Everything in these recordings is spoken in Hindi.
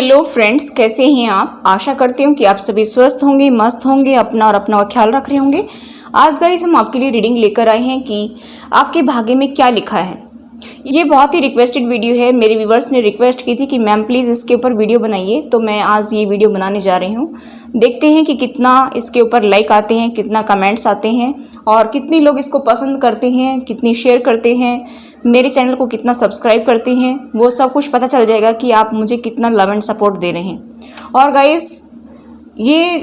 हेलो फ्रेंड्स, कैसे हैं आप। आशा करती हूँ कि आप सभी स्वस्थ होंगे, मस्त होंगे, अपना और अपना ख्याल रख रहे होंगे। आज गाइस हम आपके लिए रीडिंग लेकर आए हैं कि आपके भाग्य में क्या लिखा है। ये बहुत ही रिक्वेस्टेड वीडियो है। मेरे व्यूवर्स ने रिक्वेस्ट की थी कि मैम प्लीज़ इसके ऊपर वीडियो बनाइए, तो मैं आज ये वीडियो बनाने जा रही हूँ। देखते हैं कि कितना इसके ऊपर लाइक आते हैं, कितना कमेंट्स आते हैं और कितने लोग इसको पसंद करते हैं, कितनी शेयर करते हैं, मेरे चैनल को कितना सब्सक्राइब करते हैं। वो सब कुछ पता चल जाएगा कि आप मुझे कितना लव एंड सपोर्ट दे रहे हैं। और गाइस, ये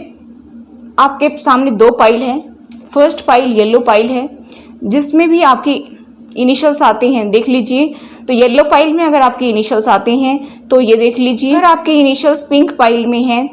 आपके सामने दो पाइल हैं। फर्स्ट पाइल येलो पाइल है, जिसमें भी आपकी इनिशियल्स आते हैं, देख लीजिए। तो येलो पाइल में अगर आपके इनिशियल्स आते हैं तो ये देख लीजिए। अगर आपके इनिशियल्स पिंक पाइल में हैं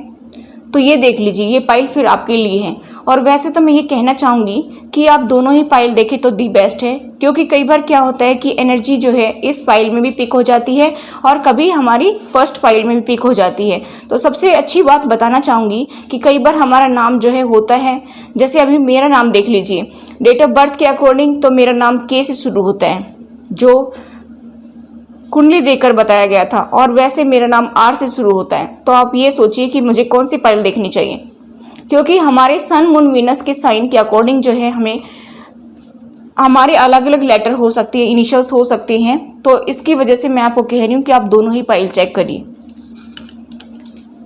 तो ये देख लीजिए, ये पाइल फिर आपके लिए है। और वैसे तो मैं ये कहना चाहूँगी कि आप दोनों ही पाइल देखें तो दी बेस्ट है, क्योंकि कई बार क्या होता है कि एनर्जी जो है इस पाइल में भी पिक हो जाती है और कभी हमारी फर्स्ट पाइल में भी पिक हो जाती है। तो सबसे अच्छी बात बताना चाहूँगी कि कई बार हमारा नाम जो है होता है, जैसे अभी मेरा नाम देख लीजिए, डेट ऑफ बर्थ के अकॉर्डिंग तो मेरा नाम के से शुरू होता है, जो कुंडली देकर बताया गया था, और वैसे मेरा नाम आर से शुरू होता है। तो आप ये सोचिए कि मुझे कौन सी पाइल देखनी चाहिए, क्योंकि हमारे सन मून वीनस के साइन के अकॉर्डिंग जो है हमें हमारे अलग अलग लेटर हो सकती है, इनिशियल्स हो सकती हैं। तो इसकी वजह से मैं आपको कह रही हूँ कि आप दोनों ही पाइल चेक करिए,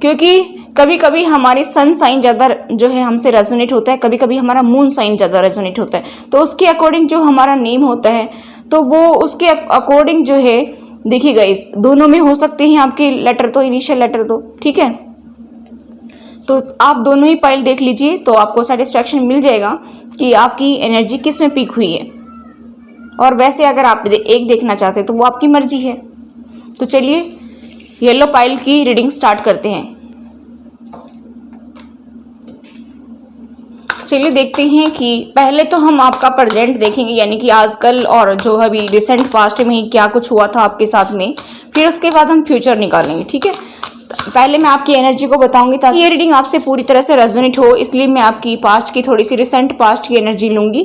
क्योंकि कभी कभी हमारे सन साइन ज़्यादा जो है हमसे रेजोनेट होता है, कभी कभी हमारा मून साइन ज़्यादा रेजोनेट होता है। तो उसके अकॉर्डिंग जो हमारा नेम होता है, तो वो उसके अकॉर्डिंग जो है देखिएगा, इस दोनों में हो सकते हैं आपके लेटर, तो इनिशियल लेटर तो ठीक है। तो आप दोनों ही पाइल देख लीजिए तो आपको सेटिस्फैक्शन मिल जाएगा कि आपकी एनर्जी किस में पीक हुई है। और वैसे अगर आप एक देखना चाहते हैं तो वो आपकी मर्जी है। तो चलिए येलो पाइल की रीडिंग स्टार्ट करते हैं। चलिए देखते हैं कि पहले तो हम आपका प्रेजेंट देखेंगे, यानी कि आजकल और जो अभी रिसेंट पास्ट में ही क्या कुछ हुआ था आपके साथ में। फिर उसके बाद हम फ्यूचर निकालेंगे, ठीक है। पहले मैं आपकी एनर्जी को बताऊंगी ताकि ये रीडिंग आपसे पूरी तरह से रेजोनेट हो, इसलिए मैं आपकी पास्ट की, थोड़ी सी रिसेंट पास्ट की एनर्जी लूंगी,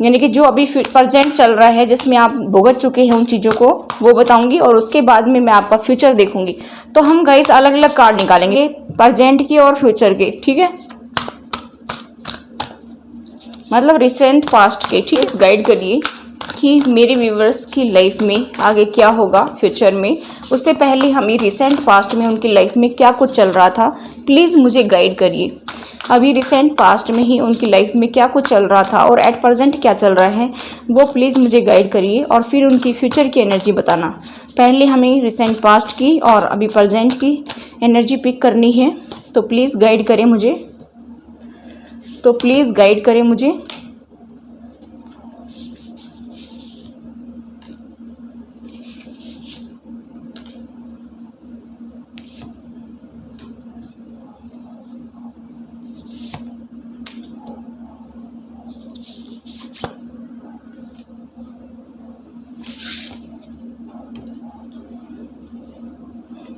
यानी कि जो अभी प्रेजेंट चल रहा है, जिसमें आप भुगत चुके हैं उन चीज़ों को, वो बताऊंगी। और उसके बाद में मैं आपका फ्यूचर देखूंगी। तो हम गाइस अलग अलग कार्ड निकालेंगे, प्रेजेंट के और फ्यूचर के, ठीक है, मतलब रिसेंट पास्ट के, ठीक है। गाइड करिए कि मेरे व्यूवर्स की लाइफ में आगे क्या होगा फ्यूचर में। उससे पहले हम ये रिसेंट पास्ट में उनकी लाइफ में क्या कुछ चल रहा था, प्लीज़ मुझे गाइड करिए। अभी रिसेंट पास्ट में ही उनकी लाइफ में क्या कुछ चल रहा था और एट प्रेजेंट क्या चल रहा है, वो प्लीज़ मुझे गाइड करिए। और फिर उनकी फ्यूचर की एनर्जी बताना। पहले हमें रिसेंट पास्ट की और अभी प्रेजेंट की एनर्जी पिक करनी है, तो प्लीज़ गाइड करें मुझे, तो प्लीज़ गाइड करें मुझे।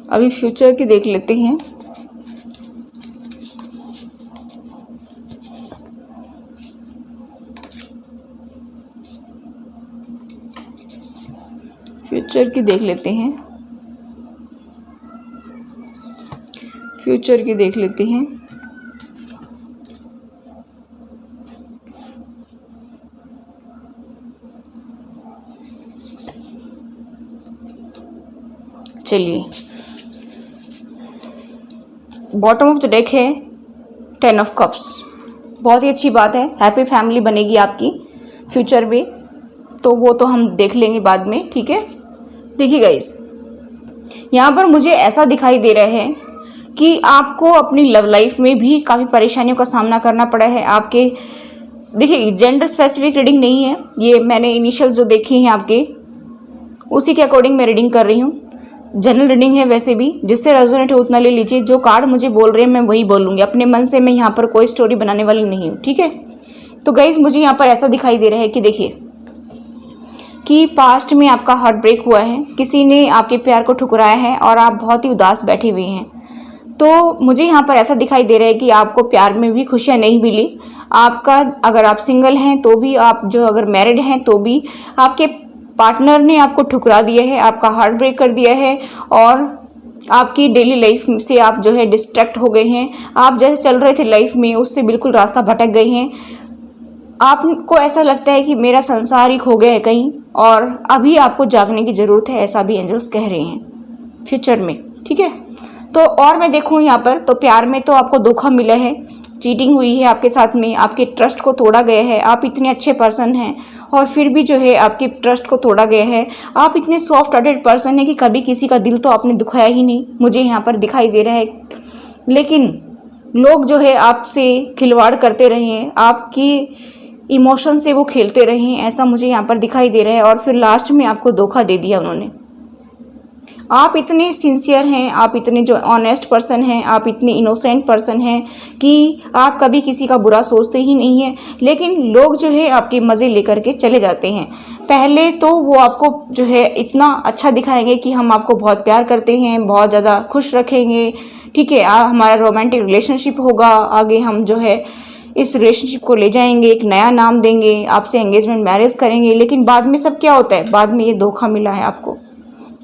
अभी फ्यूचर की देख लेते हैं। फ्यूचर की देख लेते हैं, फ्यूचर की देख लेते हैं। चलिए, बॉटम ऑफ द डेक है 10 ऑफ कप्स। बहुत ही अच्छी बात है, हैप्पी फैमिली बनेगी आपकी फ्यूचर में, तो वो तो हम देख लेंगे बाद में, ठीक है। देखिए गाइस, यहाँ पर मुझे ऐसा दिखाई दे रहा है कि आपको अपनी लव लाइफ में भी काफ़ी परेशानियों का सामना करना पड़ा है। आपके देखिए, जेंडर स्पेसिफिक रीडिंग नहीं है ये, मैंने इनिशियल जो देखी हैं आपके, उसी के अकॉर्डिंग मैं रीडिंग कर रही हूँ। जनरल रीडिंग है, वैसे भी जिससे रेजोनेट हो उतना ले लीजिए। जो कार्ड मुझे बोल रहे हैं मैं वही बोलूँगी, अपने मन से मैं यहाँ पर कोई स्टोरी बनाने वाली नहीं हूँ, ठीक है। तो गाइज, मुझे यहाँ पर ऐसा दिखाई दे रहा है कि देखिए कि पास्ट में आपका हार्ट ब्रेक हुआ है, किसी ने आपके प्यार को ठुकराया है और आप बहुत ही उदास बैठे हुए हैं। तो मुझे यहाँ पर ऐसा दिखाई दे रहा है कि आपको प्यार में भी खुशियाँ नहीं मिली। आपका, अगर आप सिंगल हैं तो भी, आप जो अगर मैरिड हैं तो भी, आपके पार्टनर ने आपको ठुकरा दिया है, आपका हार्ट ब्रेक कर दिया है और आपकी डेली लाइफ से आप जो है डिस्ट्रैक्ट हो गए हैं। आप जैसे चल रहे थे लाइफ में उससे बिल्कुल रास्ता भटक गए हैं। आपको ऐसा लगता है कि मेरा संसार ही खो गया है कहीं, और अभी आपको जागने की ज़रूरत है, ऐसा भी एंजल्स कह रहे हैं फ्यूचर में। ठीक है, तो और मैं देखूँ यहाँ पर तो प्यार में तो आपको धोखा मिला है, चीटिंग हुई है आपके साथ में, आपके ट्रस्ट को तोड़ा गया है। आप इतने अच्छे पर्सन हैं और फिर भी जो है आपके ट्रस्ट को तोड़ा गया है। आप इतने सॉफ्ट हार्टेड पर्सन हैं कि कभी किसी का दिल तो आपने दुखाया ही नहीं, मुझे यहाँ पर दिखाई दे रहा है। लेकिन लोग जो है आपसे खिलवाड़ करते रहे हैं, आपकी इमोशन से वो खेलते रहे हैं, ऐसा मुझे यहाँ पर दिखाई दे रहा है। और फिर लास्ट में आपको धोखा दे दिया उन्होंने। आप इतने सिंसियर हैं, आप इतने जो ऑनेस्ट पर्सन हैं, आप इतने इनोसेंट पर्सन हैं कि आप कभी किसी का बुरा सोचते ही नहीं हैं। लेकिन लोग जो है आपके मज़े लेकर के चले जाते हैं। पहले तो वो आपको जो है इतना अच्छा दिखाएंगे कि हम आपको बहुत प्यार करते हैं, बहुत ज़्यादा खुश रखेंगे, ठीक है, हमारा रोमांटिक रिलेशनशिप होगा, आगे हम जो है इस रिलेशनशिप को ले जाएंगे, एक नया नाम देंगे, आपसे एंगेजमेंट मैरिज करेंगे। लेकिन बाद में सब क्या होता है, बाद में ये धोखा मिला है आपको,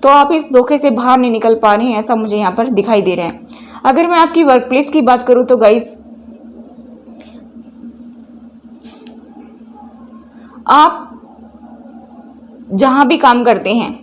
तो आप इस धोखे से बाहर नहीं निकल पा रहे हैं, ऐसा मुझे यहाँ पर दिखाई दे रहा है। अगर मैं आपकी वर्क प्लेस की बात करूँ तो गाइस, आप जहाँ भी काम करते हैं,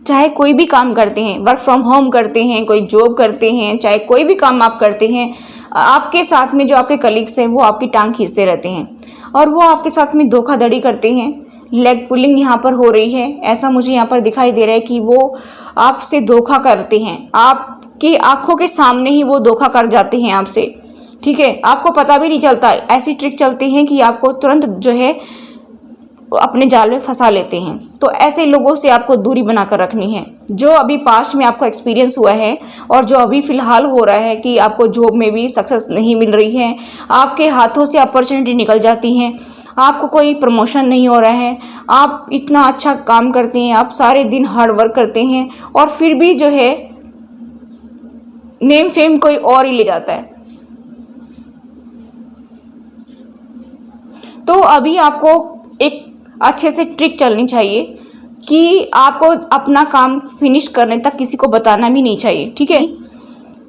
चाहे कोई भी काम करते हैं, वर्क फ्रॉम होम करते हैं, कोई जॉब करते हैं, चाहे कोई भी काम आप करते हैं, आपके साथ में जो आपके कलीग्स हैं वो आपकी टांग खींचते रहते हैं और वो आपके साथ में धोखाधड़ी करते हैं। लेग पुलिंग यहाँ पर हो रही है, ऐसा मुझे यहाँ पर दिखाई दे रहा है कि वो आपसे धोखा करते हैं, आपकी आंखों के सामने ही वो धोखा कर जाते हैं आपसे। ठीक है, आपको पता भी नहीं चलता, ऐसी ट्रिक चलती हैं कि आपको तुरंत जो है अपने जाल में फंसा लेते हैं। तो ऐसे लोगों से आपको दूरी बनाकर रखनी है। जो अभी पास्ट में आपको एक्सपीरियंस हुआ है और जो अभी फिलहाल हो रहा है कि आपको जॉब में भी सक्सेस नहीं मिल रही है, आपके हाथों से अपॉर्चुनिटी निकल जाती हैं, आपको कोई प्रमोशन नहीं हो रहा है, आप इतना अच्छा काम करते हैं, आप सारे दिन हार्ड वर्क करते हैं और फिर भी जो है नेम फेम कोई और ही ले जाता है। तो अभी आपको एक अच्छे से ट्रिक चलनी चाहिए कि आपको अपना काम फिनिश करने तक किसी को बताना भी नहीं चाहिए। ठीक है,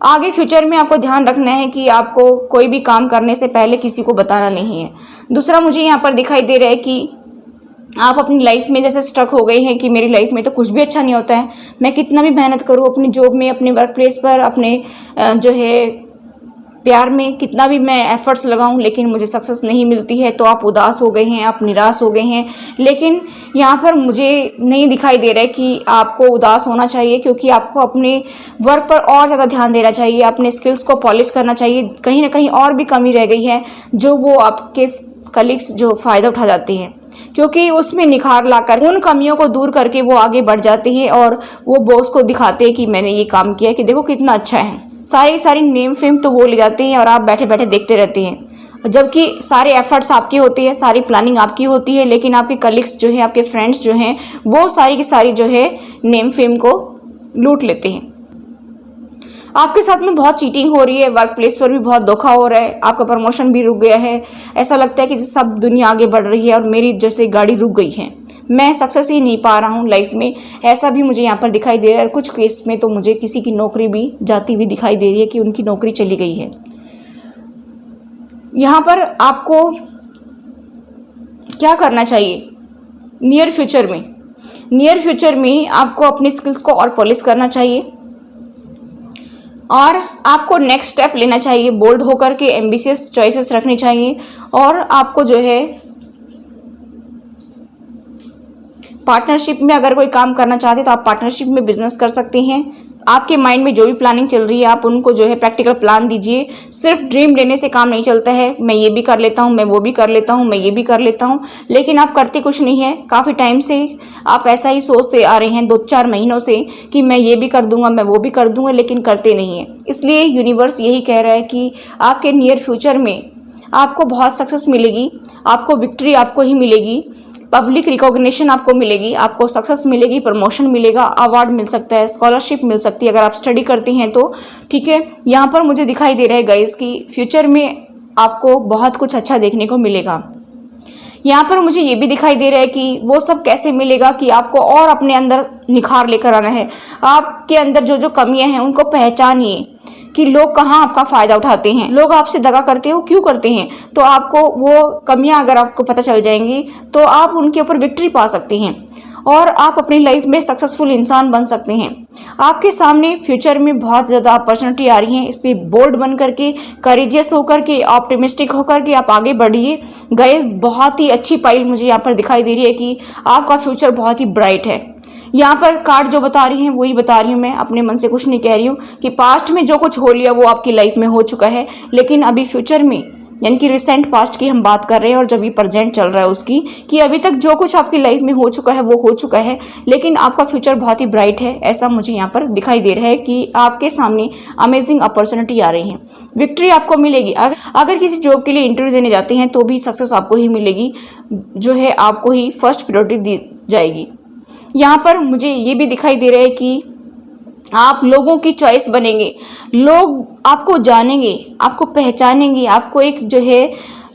आगे फ्यूचर में आपको ध्यान रखना है कि आपको कोई भी काम करने से पहले किसी को बताना नहीं है। दूसरा मुझे यहाँ पर दिखाई दे रहा है कि आप अपनी लाइफ में जैसे स्ट्रक हो गए हैं कि मेरी लाइफ में तो कुछ भी अच्छा नहीं होता है, मैं कितना भी मेहनत करूँ अपनी जॉब में, अपने वर्क प्लेस पर, अपने जो है प्यार में कितना भी मैं एफर्ट्स लगाऊं लेकिन मुझे सक्सेस नहीं मिलती है। तो आप उदास हो गए हैं, आप निराश हो गए हैं। लेकिन यहाँ पर मुझे नहीं दिखाई दे रहा है कि आपको उदास होना चाहिए, क्योंकि आपको अपने वर्क पर और ज़्यादा ध्यान देना चाहिए, अपने स्किल्स को पॉलिश करना चाहिए। कहीं ना कहीं और भी कमी रह गई है जो वो आपके कलीग्स जो फ़ायदा उठा जाते हैं, क्योंकि उसमें निखार लाकर उन कमियों को दूर करके वो आगे बढ़ जाते हैं और वो बॉस को दिखाते हैं कि मैंने ये काम किया, कि देखो कितना अच्छा है। सारी नेम फेम तो वो ले जाते हैं और आप बैठे बैठे देखते रहते हैं, जबकि सारे एफर्ट्स आपके होते हैं, सारी प्लानिंग आपकी होती है, लेकिन आपके कलीग्स जो है, आपके फ्रेंड्स जो हैं, वो सारी की सारी जो है नेम फेम को लूट लेते हैं। आपके साथ में बहुत चीटिंग हो रही है, वर्क प्लेस पर भी बहुत धोखा हो रहा है, आपका प्रमोशन भी रुक गया है। ऐसा लगता है कि सब दुनिया आगे बढ़ रही है और मेरी जैसे गाड़ी रुक गई है, मैं सक्सेस ही नहीं पा रहा हूँ लाइफ में, ऐसा भी मुझे यहाँ पर दिखाई दे रहा है। कुछ केस में तो मुझे किसी की नौकरी भी जाती हुई दिखाई दे रही है कि उनकी नौकरी चली गई है। यहाँ पर आपको क्या करना चाहिए नियर फ्यूचर में आपको अपनी स्किल्स को और पॉलिश करना चाहिए और आपको नेक्स्ट स्टेप लेना चाहिए, बोल्ड होकर के एम्बिशियस चॉइसेस रखनी चाहिए। और आपको जो है पार्टनरशिप में अगर कोई काम करना चाहते हैं तो आप पार्टनरशिप में बिजनेस कर सकते हैं। आपके माइंड में जो भी प्लानिंग चल रही है आप उनको जो है प्रैक्टिकल प्लान दीजिए। सिर्फ ड्रीम लेने से काम नहीं चलता है, मैं ये भी कर लेता हूँ, मैं वो भी कर लेता हूँ, मैं ये भी कर लेता हूँ, लेकिन आप करते कुछ नहीं है। काफ़ी टाइम से आप ऐसा ही सोचते आ रहे हैं, 2-4 महीनों से, कि मैं ये भी कर दूंगा, मैं वो भी कर दूंगा, लेकिन करते नहीं है। इसलिए यूनिवर्स यही कह रहा है कि आपके नियर फ्यूचर में आपको बहुत सक्सेस मिलेगी, आपको विक्ट्री आपको ही मिलेगी, पब्लिक रिकॉग्निशन आपको मिलेगी, आपको सक्सेस मिलेगी, प्रमोशन मिलेगा, अवार्ड मिल सकता है, स्कॉलरशिप मिल सकती है अगर आप स्टडी करती हैं तो। ठीक है, यहाँ पर मुझे दिखाई दे रहा है गाइस कि फ्यूचर में आपको बहुत कुछ अच्छा देखने को मिलेगा। यहाँ पर मुझे ये भी दिखाई दे रहा है कि वो सब कैसे मिलेगा कि आपको और अपने अंदर निखार लेकर आना है। आपके अंदर जो जो कमियां हैं उनको पहचानिए कि लोग कहाँ आपका फायदा उठाते हैं, लोग आपसे दगा करते हो क्यों करते हैं। तो आपको वो कमियां अगर आपको पता चल जाएंगी तो आप उनके ऊपर विक्ट्री पा सकते हैं और आप अपनी लाइफ में सक्सेसफुल इंसान बन सकते हैं। आपके सामने फ्यूचर में बहुत ज़्यादा अपॉर्चुनिटी आ रही हैं, इसलिए बोल्ड बन करके, करेजियस होकर के, ऑप्टिमिस्टिक होकर के आप आगे बढ़िए। गाइस, बहुत ही अच्छी पाइल मुझे यहाँ पर दिखाई दे रही है कि आपका फ्यूचर बहुत ही ब्राइट है। यहाँ पर कार्ड जो बता रही हैं वही बता रही हूँ, मैं अपने मन से कुछ नहीं कह रही हूँ कि पास्ट में जो कुछ हो लिया वो आपकी लाइफ में हो चुका है, लेकिन अभी फ्यूचर में, यानी कि रिसेंट पास्ट की हम बात कर रहे हैं और जब ये प्रेजेंट चल रहा है उसकी, कि अभी तक जो कुछ आपकी लाइफ में हो चुका है वो हो चुका है, लेकिन आपका फ्यूचर बहुत ही ब्राइट है। ऐसा मुझे यहाँ पर दिखाई दे रहा है कि आपके सामने अमेजिंग अपॉर्चुनिटी आ रही है, विक्ट्री आपको मिलेगी। अगर किसी जॉब के लिए इंटरव्यू देने जाते हैं तो भी सक्सेस आपको ही मिलेगी, जो है आपको ही फर्स्ट प्रायोरिटी दी जाएगी। यहाँ पर मुझे ये भी दिखाई दे रहा है कि आप लोगों की चॉइस बनेंगे, लोग आपको जानेंगे, आपको पहचानेंगे, आपको एक जो है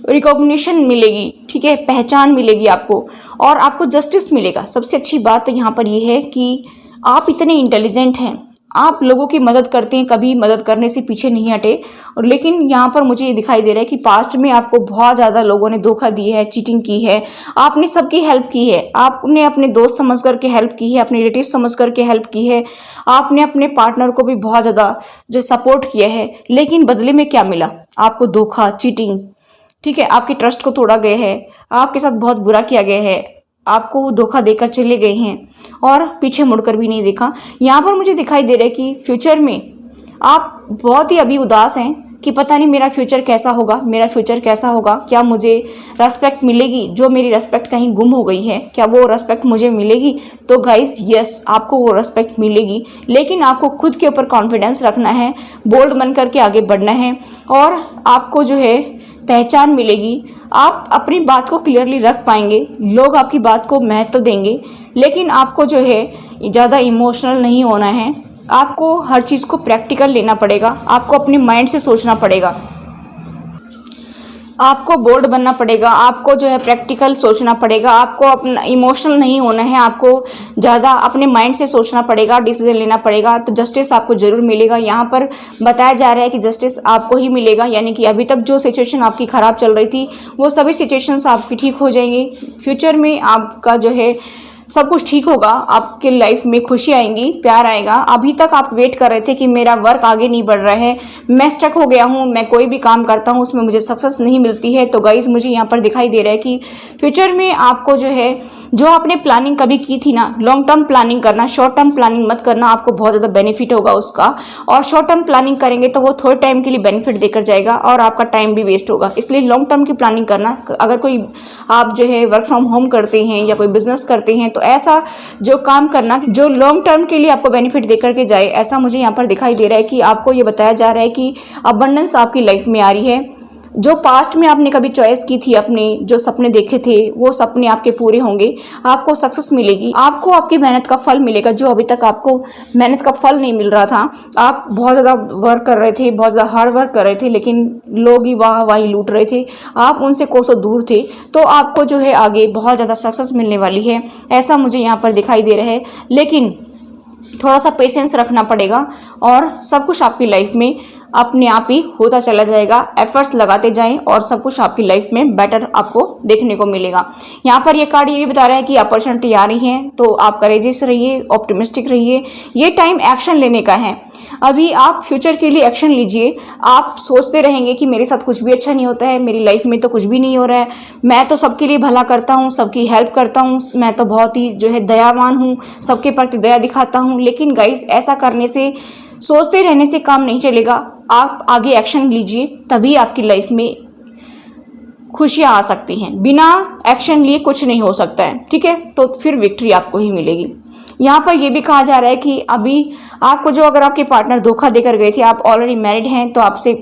रिकॉग्निशन मिलेगी, ठीक है, पहचान मिलेगी आपको, और आपको जस्टिस मिलेगा। सबसे अच्छी बात तो यहाँ पर ये है कि आप इतने इंटेलिजेंट हैं, आप लोगों की मदद करते हैं, कभी मदद करने से पीछे नहीं हटे। और लेकिन यहाँ पर मुझे ये दिखाई दे रहा है कि पास्ट में आपको बहुत ज़्यादा लोगों ने धोखा दिया है, चीटिंग की है, आपने सबकी हेल्प की है, आपने अपने दोस्त समझ करके हेल्प की है, अपने रिलेटिव समझ करके हेल्प की है, आपने अपने पार्टनर को भी बहुत ज़्यादा जो सपोर्ट किया है, लेकिन बदले में क्या मिला? आपको धोखा, चीटिंग, ठीक है, आपके ट्रस्ट को तोड़ा गया है, आपके साथ बहुत बुरा किया गया है, आपको वो धोखा देकर चले गए हैं और पीछे मुड़कर भी नहीं देखा। यहाँ पर मुझे दिखाई दे रहा है कि फ्यूचर में आप बहुत ही अभी उदास हैं कि पता नहीं मेरा फ्यूचर कैसा होगा, मेरा फ्यूचर कैसा होगा, क्या मुझे रेस्पेक्ट मिलेगी? जो मेरी रेस्पेक्ट कहीं गुम हो गई है, क्या वो रेस्पेक्ट मुझे मिलेगी? तो गाइस, यस, आपको वो रेस्पेक्ट मिलेगी, लेकिन आपको खुद के ऊपर कॉन्फिडेंस रखना है, बोल्ड बन करके आगे बढ़ना है और आपको जो है पहचान मिलेगी। आप अपनी बात को क्लियरली रख पाएंगे, लोग आपकी बात को महत्व देंगे, लेकिन आपको जो है ज़्यादा इमोशनल नहीं होना है। आपको हर चीज़ को प्रैक्टिकल लेना पड़ेगा, आपको अपने माइंड से सोचना पड़ेगा, आपको बोल्ड बनना पड़ेगा, आपको जो है प्रैक्टिकल सोचना पड़ेगा, आपको अपना इमोशनल नहीं होना है, आपको ज़्यादा अपने माइंड से सोचना पड़ेगा, डिसीजन लेना पड़ेगा। तो जस्टिस आपको जरूर मिलेगा। यहाँ पर बताया जा रहा है कि जस्टिस आपको ही मिलेगा, यानी कि अभी तक जो सिचुएशन आपकी ख़राब चल रही थी वो सभी सिचुएशंस आपकी ठीक हो जाएंगी। फ्यूचर में आपका जो है सब कुछ ठीक होगा, आपके लाइफ में खुशी आएंगी, प्यार आएगा। अभी तक आप वेट कर रहे थे कि मेरा वर्क आगे नहीं बढ़ रहा है, मैं स्टक हो गया हूँ, मैं कोई भी काम करता हूँ उसमें मुझे सक्सेस नहीं मिलती है। तो गाइज, मुझे यहाँ पर दिखाई दे रहा है कि फ्यूचर में आपको जो है, जो आपने प्लानिंग कभी की थी ना, लॉन्ग टर्म प्लानिंग करना, शॉर्ट टर्म प्लानिंग मत करना, आपको बहुत ज़्यादा बेनिफिट होगा उसका। और शॉर्ट टर्म प्लानिंग करेंगे तो वो थोड़े टाइम के लिए बेनिफिट देकर जाएगा और आपका टाइम भी वेस्ट होगा। इसलिए लॉन्ग टर्म की प्लानिंग करना। अगर कोई आप जो है वर्क फ्रॉम होम करते हैं या कोई बिजनेस करते हैं तो ऐसा जो काम करना जो लॉन्ग टर्म के लिए आपको बेनिफिट देकर के जाए, ऐसा मुझे यहाँ पर दिखाई दे रहा है कि आपको ये बताया जा रहा है कि अबंडेंस आपकी लाइफ में आ रही है। जो पास्ट में आपने कभी चॉइस की थी, अपने जो सपने देखे थे वो सपने आपके पूरे होंगे, आपको सक्सेस मिलेगी, आपको आपकी मेहनत का फल मिलेगा। जो अभी तक आपको मेहनत का फल नहीं मिल रहा था, आप बहुत ज़्यादा वर्क कर रहे थे, बहुत ज़्यादा हार्ड वर्क कर रहे थे, लेकिन लोग ही वाही लूट रहे थे, आप उनसे कोसों दूर थे, तो आपको जो है आगे बहुत ज़्यादा सक्सेस मिलने वाली है, ऐसा मुझे यहाँ पर दिखाई दे रहा है। लेकिन थोड़ा सा पेशेंस रखना पड़ेगा और सब कुछ आपकी लाइफ में अपने आप ही होता चला जाएगा। एफर्ट्स लगाते जाएं और सब कुछ आपकी लाइफ में बेटर आपको देखने को मिलेगा। यहाँ पर ये कार्ड ये भी बता रहा है कि अपॉर्चुनिटी आ रही है, तो आप करेजियस रहिए, ऑप्टिमिस्टिक रहिए। ये टाइम एक्शन लेने का है। अभी आप फ्यूचर के लिए एक्शन लीजिए। आप सोचते रहेंगे कि मेरे साथ कुछ भी अच्छा नहीं होता है, मेरी लाइफ में तो कुछ भी नहीं हो रहा है, मैं तो सबके लिए भला करता हूँ, सबकी हेल्प करता हूँ, मैं तो बहुत ही जो है दयावान हूँ, सबके प्रति दया दिखाता हूँ। लेकिन गाइस, ऐसा करने से, सोचते रहने से काम नहीं चलेगा। आप आगे एक्शन लीजिए, तभी आपकी लाइफ में खुशियाँ आ सकती हैं। बिना एक्शन लिए कुछ नहीं हो सकता है, ठीक है, तो फिर विक्ट्री आपको ही मिलेगी। यहाँ पर यह भी कहा जा रहा है कि अभी आपको जो, अगर आपके पार्टनर धोखा देकर गए थे, आप ऑलरेडी मैरिड हैं, तो आपसे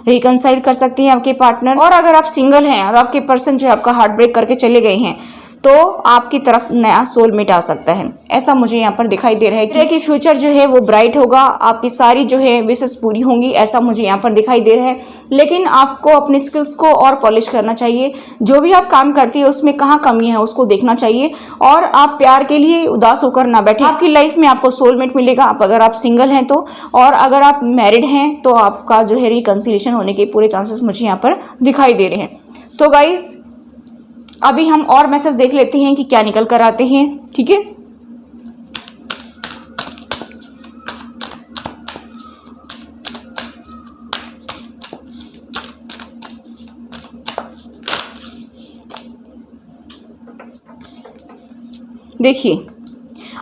रिकनसाइल कर सकते हैं आपके पार्टनर। और अगर आप सिंगल हैं और आपके पर्सन जो आपका हार्ट ब्रेक करके चले गए हैं, तो आपकी तरफ नया सोलमेट आ सकता है। ऐसा मुझे यहाँ पर दिखाई दे रहा है कि फ्यूचर जो है वो ब्राइट होगा, आपकी सारी जो है विशेष पूरी होंगी, ऐसा मुझे यहाँ पर दिखाई दे रहा है। लेकिन आपको अपनी स्किल्स को और पॉलिश करना चाहिए। जो भी आप काम करती है उसमें कहाँ कमी है उसको देखना चाहिए, और आप प्यार के लिए उदास होकर ना बैठे। आपकी लाइफ में आपको सोलमेट मिलेगा, अगर आप सिंगल हैं तो, और अगर आप मैरिड हैं तो आपका जो है रिकंसिलिएशन होने के पूरे चांसेस मुझे यहाँ पर दिखाई दे रहे हैं। तो गाइज अभी हम और मैसेज देख लेते हैं कि क्या निकल कर आते हैं। ठीक है, देखिए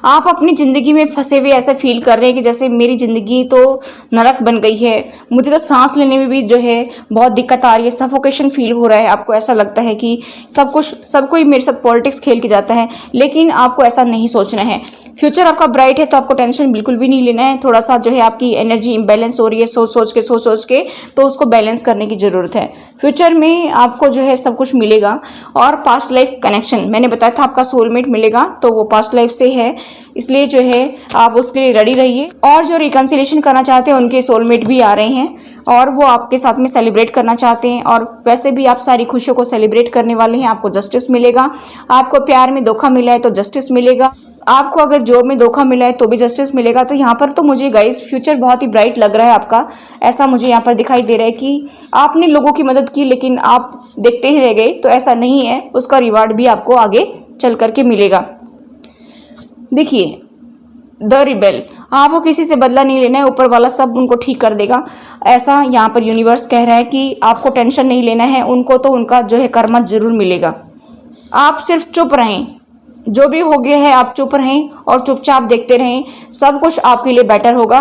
आप अपनी ज़िंदगी में फंसे हुए ऐसा फील कर रहे हैं कि जैसे मेरी ज़िंदगी तो नरक बन गई है, मुझे तो सांस लेने में भी जो है बहुत दिक्कत आ रही है, सफोकेशन फील हो रहा है। आपको ऐसा लगता है कि सब कोई मेरे साथ पॉलिटिक्स खेल के जाता है, लेकिन आपको ऐसा नहीं सोचना है। फ्यूचर आपका ब्राइट है तो आपको टेंशन बिल्कुल भी नहीं लेना है। थोड़ा सा जो है आपकी एनर्जी इम्बैलेंस हो रही है सोच सोच के, तो उसको बैलेंस करने की ज़रूरत है। फ्यूचर में आपको जो है सब कुछ मिलेगा। और पास्ट लाइफ कनेक्शन मैंने बताया था, आपका सोलमेट मिलेगा तो वो पास्ट लाइफ से है, इसलिए जो है आप उसके लिए रेडी रहिए। और जो रिकंसिलिएशन करना चाहते हैं उनके सोलमेट भी आ रहे हैं और वो आपके साथ में सेलिब्रेट करना चाहते हैं, और वैसे भी आप सारी खुशियों को सेलिब्रेट करने वाले हैं। आपको जस्टिस मिलेगा। आपको प्यार में धोखा मिला है तो जस्टिस मिलेगा। आपको अगर जॉब में धोखा मिला है तो भी जस्टिस मिलेगा। तो यहाँ पर तो मुझे गाइस फ्यूचर बहुत ही ब्राइट लग रहा है आपका। ऐसा मुझे यहाँ पर दिखाई दे रहा है कि आपने लोगों की मदद की लेकिन आप देखते ही रह गए, तो ऐसा नहीं है, उसका रिवार्ड भी आपको आगे चल करके मिलेगा। देखिए द रिबेल, आपको किसी से बदला नहीं लेना है, ऊपर वाला सब उनको ठीक कर देगा, ऐसा यहाँ पर यूनिवर्स कह रहा है कि आपको टेंशन नहीं लेना है। उनको तो उनका जो है कर्म जरूर मिलेगा। आप सिर्फ चुप रहें, जो भी हो गया है आप चुप रहें और चुपचाप देखते रहें, सब कुछ आपके लिए बेटर होगा।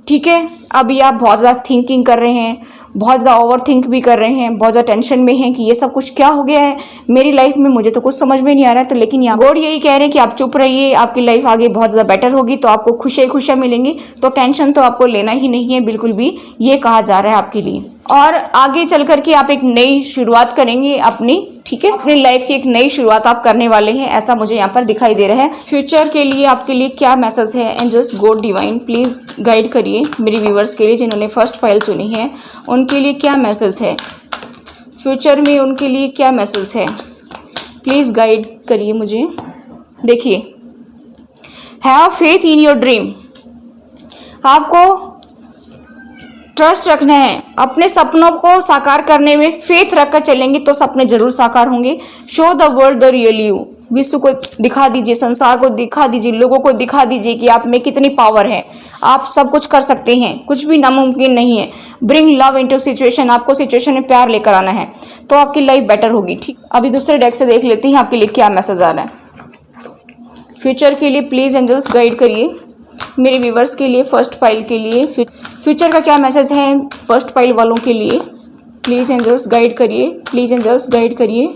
ठीक है, अभी आप बहुत ज़्यादा थिंकिंग कर रहे हैं, बहुत ज़्यादा ओवर थिंक भी कर रहे हैं, बहुत ज़्यादा टेंशन में हैं कि ये सब कुछ क्या हो गया है मेरी लाइफ में, मुझे तो कुछ समझ में नहीं आ रहा है। तो लेकिन यहाँ गॉड यही कह रहे हैं कि आप चुप रहिए, आपकी लाइफ आगे बहुत ज़्यादा बेटर होगी, तो आपको खुशियाँ मिलेंगी। तो टेंशन तो आपको लेना ही नहीं है बिल्कुल भी, ये कहा जा रहा है आपके लिए। और आगे चल करके आप एक नई शुरुआत करेंगे अपनी, ठीक है, अपनी लाइफ की एक नई शुरुआत आप करने वाले हैं, ऐसा मुझे यहाँ पर दिखाई दे रहा है। फ्यूचर के लिए आपके लिए क्या मैसेज है? Angels God divine please guide करिए मेरे व्यूवर्स के लिए जिन्होंने फर्स्ट फाइल चुनी है, उनके लिए क्या मैसेज है? फ्यूचर में उनके लिए क्या मैसेज है? प्लीज गाइड करिए मुझे। देखिए, have faith in your dream, आपको ट्रस्ट रखना है, अपने सपनों को साकार करने में फेथ रखकर चलेंगे तो सपने जरूर साकार होंगे। Show the world the real you, विश्व को दिखा दीजिए, संसार को दिखा दीजिए, लोगों को दिखा दीजिए कि आप में कितनी पावर है, आप सब कुछ कर सकते हैं, कुछ भी नामुमकिन नहीं है। ब्रिंग लव इनटू सिचुएशन, आपको सिचुएशन में प्यार लेकर आना है तो आपकी लाइफ बेटर होगी। ठीक, अभी दूसरे डेक से देख लेते हैं आपके लिए क्या मैसेज आ रहा है। फ्यूचर के लिए प्लीज एंजल्स गाइड करिए मेरे व्यूवर्स के लिए, फर्स्ट फाइल के लिए फ्यूचर का क्या मैसेज है फर्स्ट फाइल वालों के लिए। प्लीज एंजल्स गाइड करिए, प्लीज एंजल्स गाइड करिए।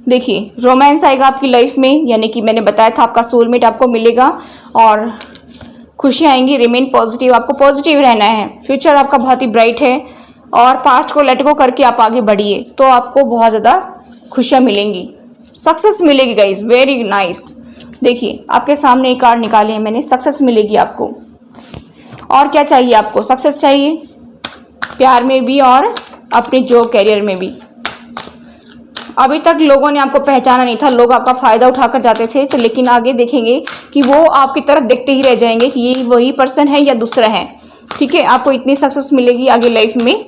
देखिए, रोमांस आएगा आपकी लाइफ में, यानी कि मैंने बताया था आपका सोलमेट आपको मिलेगा और खुशियाँ आएंगी। रिमेन पॉजिटिव, आपको पॉजिटिव रहना है। फ्यूचर आपका बहुत ही ब्राइट है और पास्ट को लेट गो करके आप आगे बढ़िए तो आपको बहुत ज़्यादा खुशियाँ मिलेंगी, सक्सेस मिलेगी गाइज, वेरी नाइस। देखिए, आपके सामने एक कार्ड निकाले हैं मैंने, सक्सेस मिलेगी आपको। और क्या चाहिए आपको? सक्सेस चाहिए प्यार में भी और अपने जॉब कैरियर में भी। अभी तक लोगों ने आपको पहचाना नहीं था, लोग आपका फायदा उठाकर जाते थे, तो लेकिन आगे देखेंगे कि वो आपकी तरफ देखते ही रह जाएंगे कि ये वही पर्सन है या दूसरा है। ठीक है, आपको इतनी सक्सेस मिलेगी आगे लाइफ में।